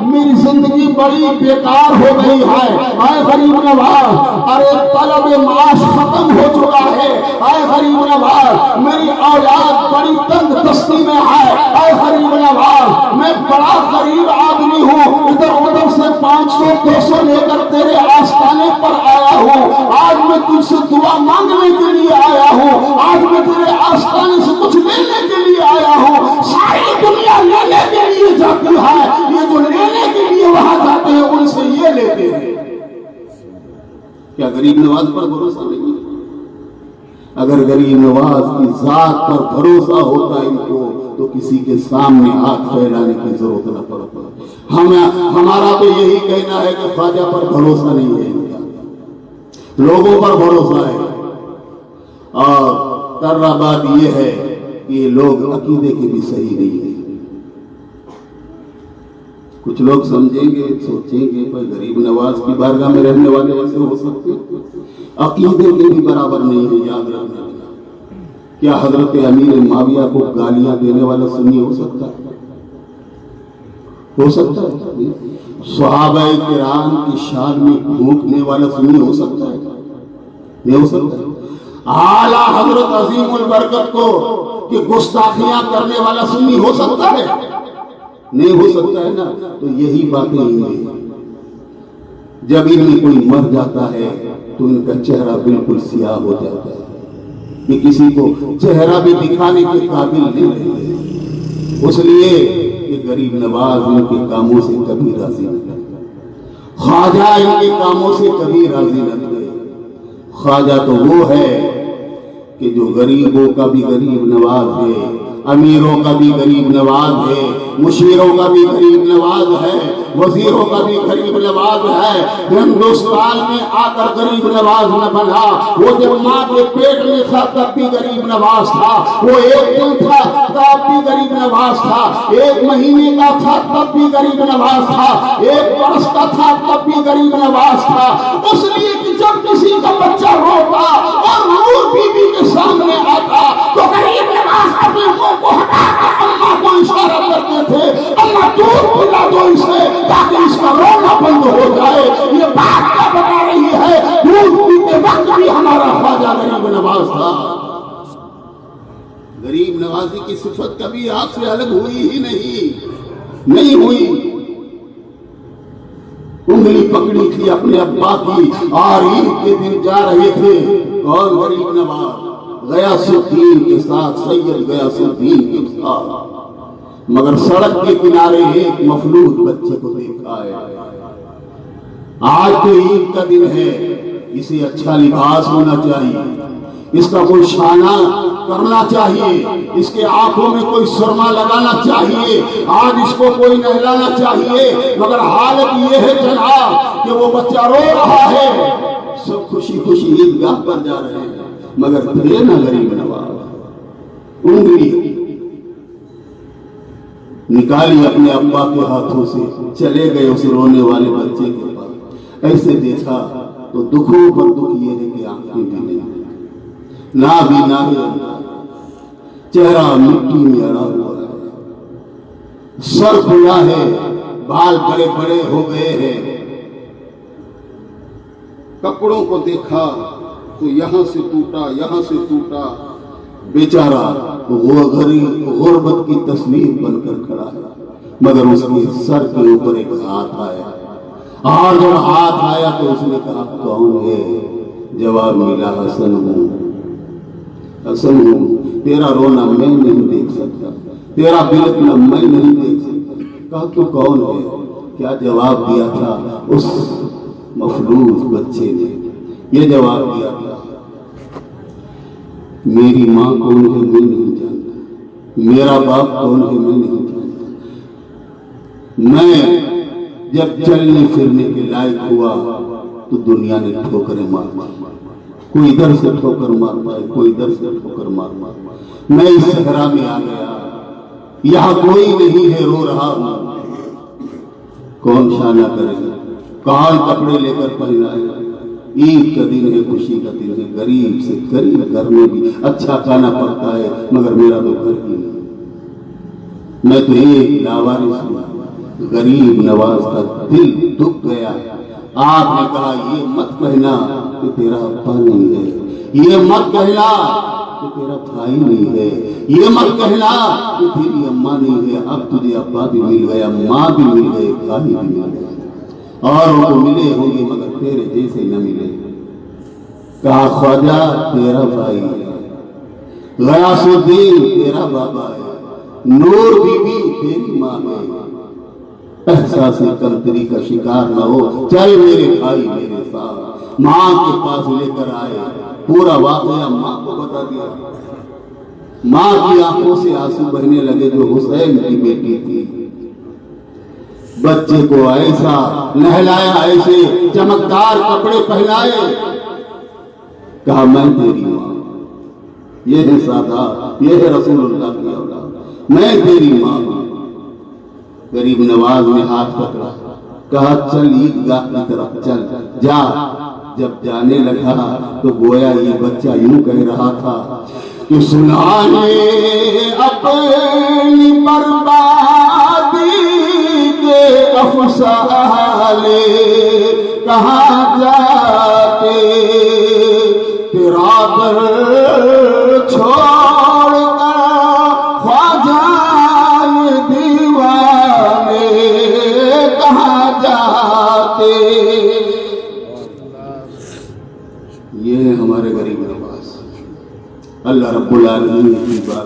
میری زندگی بڑی بیکار ہو گئی ہے، اے غریب نواز ارے طلب معاش ختم ہو چکا ہے، اے غریب نواز میری اولاد بڑی تنگ دستی میں ہے، اے غریب نواز میں بڑا غریب آدمی ہوں، ادھر ادھر سے 500 200 لے کر تیرے آستانے پر آیا ہوں، آج میں تجھ سے دعا مانگنے کے لیے آیا ہوں، آج میں تیرے آستانے سے کچھ لینے کے لیے آیا ہوں۔ ساری دنیا لینے کے لیے جاتی ہے، یہ جو لینے کے لیے وہاں جاتے ہیں ان سے یہ لیتے ہیں۔ کیا غریب نواز پر بھروسہ نہیں؟ اگر غریب نواز کی ذات پر بھروسہ ہوتا ان کو تو کسی کے سامنے ہاتھ پھیلانے کی ضرورت نہ پڑتا۔ ہمارا تو یہی کہنا ہے کہ خواجہ پر بھروسہ نہیں ہے ان کا، لوگوں پر بھروسہ ہے۔ اور ترہ بات یہ ہے کہ یہ لوگ عقیدے کے بھی صحیح نہیں ہیں۔ کچھ لوگ سمجھیں گے سوچیں گے کوئی غریب نواز کی بارگاہ میں رہنے والے ایسے ہو سکتے ہیں، عقیدے کے بھی برابر نہیں ہے، یاد رکھنا۔ کیا حضرت امیر معاویہ کو گالیاں دینے والا سنی ہو سکتا ہے؟ ہو سکتا ہے؟ صحابہ کرام کی شان میں بھونکنے والا سنی ہو سکتا ہے؟ نہیں ہو سکتا۔ اعلیٰ حضرت عظیم البرکت کو کہ گستاخیاں کرنے والا سنی ہو سکتا ہے؟ نہیں ہو سکتا ہے نا۔ تو یہی باتیں ہیں، جب ان میں کوئی مر جاتا ہے تو ان کا چہرہ بالکل سیاہ ہو جاتا ہے، کہ کسی کو چہرہ بھی دکھانے کے قابل نہیں رہتے۔ اس لیے کہ غریب نواز ان کے کاموں سے کبھی راضی نہ تھے، خواجہ ان کے کاموں سے کبھی راضی نہ تھے۔ خواجہ تو وہ ہے کہ جو غریبوں کا بھی غریب نواز ہے، امیروں کا بھی غریب نواز ہے، مشیروں کا بھی غریب نواز ہے، وزیروں کا بھی غریب نواز ہے۔ ہندوستان میں آ کر غریب نواز نہ بنا، وہ جب ماں کے پیٹ میں تھا تب بھی غریب نواز تھا، وہ ایک دن تھا تب بھی غریب نواز تھا، ایک مہینے کا تھا تب بھی غریب نواز تھا، ایک برس کا تھا تب بھی غریب نواز تھا۔ اس لیے کہ جب کسی کا بچہ روتا اور نور بی بی کے سامنے آتا تو غریب نواز اپنے منہ کو ہٹا کر اماں کو اشارہ کرتے تھے، اماں دودھ پلا دو اسے تاکہ اس کا رونا بند ہو جائے۔ یہ بات کیا بتا رہی ہے؟ دودھ پیتے وقت بھی ہمارا خواجہ غریب نواز تھا۔ غریب نوازی کی صفت کبھی آپ سے الگ ہوئی ہی نہیں ہوئی۔ انگلی پکڑی تھی اپنے ابا کی اور عید کے دن جا رہے تھے، اور غریب نواز غیاث الدین کے ساتھ، سید غیاث الدین کے ساتھ، مگر سڑک کے کنارے ایک مفلوج بچے کو دیکھا ہے۔ آج تو عید کا دن ہے، اسے اچھا لباس ہونا چاہیے، اس کا کوئی شانہ کرنا چاہیے، اس کے آنکھوں میں کوئی سرما لگانا چاہیے، آج اس کو کوئی نہلانا چاہیے، مگر حالت یہ ہے جناب کہ وہ بچہ رو رہا ہے، سب خوشی خوشی عیدگاہ پر جا رہے ہیں، مگر تھے نہ غریب نواز۔ انگلی نکالی اپنے ابا کے ہاتھوں سے، چلے گئے اس رونے والے بچے کے پاس، ایسے دیکھا تو دکھوں پر دکھ یہ ہے کہ آنکھیں بھی نہیں، نہ بھی نہ ہے، چہرہ مٹی میں اڑا ہوا ہے، سر کھلا ہے، بال بڑے بڑے ہو گئے ہیں۔ کپڑوں کو دیکھا تو یہاں سے ٹوٹا یہاں سے ٹوٹا، بیچارہ وہ غریب غربت کی تصویر بن کر کھڑا ہے، مگر اس کے سر کے اوپر ایک ہاتھ آیا، اور جب ہاتھ آیا تو اس نے کہا کون ہے؟ جواب ملا حسن ہوں، حسن ہوں، تیرا رونا میں نہیں دیکھ سکتا، تیرا بلکنا میں نہیں دیکھ سکتا۔ کہا تو کون ہے؟ کیا جواب دیا تھا اس مفلوج بچے نے؟ یہ جواب دیا تھا، میری ماں کون ہے میں نہیں جانتا، میرا باپ کون ہے میں نہیں جانتا، میں جب چلنے پھرنے کے لائق ہوا تو دنیا نے ٹھوکریں مار، کوئی ادھر سے ٹھوکر مارتا ہے، کوئی ادھر سے ٹھوکر مارتا ہے، میں اس صحرا میں آ گیا، یہاں کوئی نہیں ہے، رو رہا ہوں، کون شانہ کرے گا، کہاں کپڑے لے کر پہنائے گا، عید کا دن ہے، خوشی کا دن ہے، غریب سے غریب گھر میں بھی اچھا کھانا پڑتا ہے، مگر میرا تو گھر ہی نہیں، میں تو ایک لاوارث ہوں، غریب نواز کا دل دکھ گیا. آپ نے کہا یہ مت کہنا کہ تیرا ابا نہیں ہے، یہ مت کہنا کہ تیرا بھائی نہیں ہے، یہ مت کہنا کہ تیری اماں نہیں ہے. اب تجھے ابا بھی مل گیا، ماں بھی مل گئے، بھائی بھی مل گیا، اور وہ ملے ہوں گے مگر تیرے جیسے نہ ملے. کہا خواجہ تیرا بھائی ہے، غیاث الدین تیرا بابا ہے، نور بی بی تیری ماں ہے. احساس کمتری کا شکار نہ ہو، چل میرے بھائی میرے ساتھ. ماں کے پاس لے کر آئے، پورا واقعہ ماں کو بتا دیا. ماں کی آنکھوں سے آنسو بہنے لگے جو حسین کی بیٹی تھی. بچے کو ایسا نہلایا، ایسے چمکدار کپڑے پہنائے، کہا میں تیری ماں، یہ ہے سادات، یہ ہے رسول اللہ کی اولاد، میں تیری ماں ہوں. غریب نواز نے ہاتھ پکڑا، کہا چل عیدگاہ کی طرف چل جا. جب جانے لگا تو گویا یہ بچہ یوں کہہ رہا تھا کہ سنائے اپنی بربادی کے افسانے کہاں جاتے، تیرا در چھوڑ کر خواجہ دیوانے کہاں جاتے. یہ ہے ہمارے غریب نواز. اللہ رب العالمین کی بات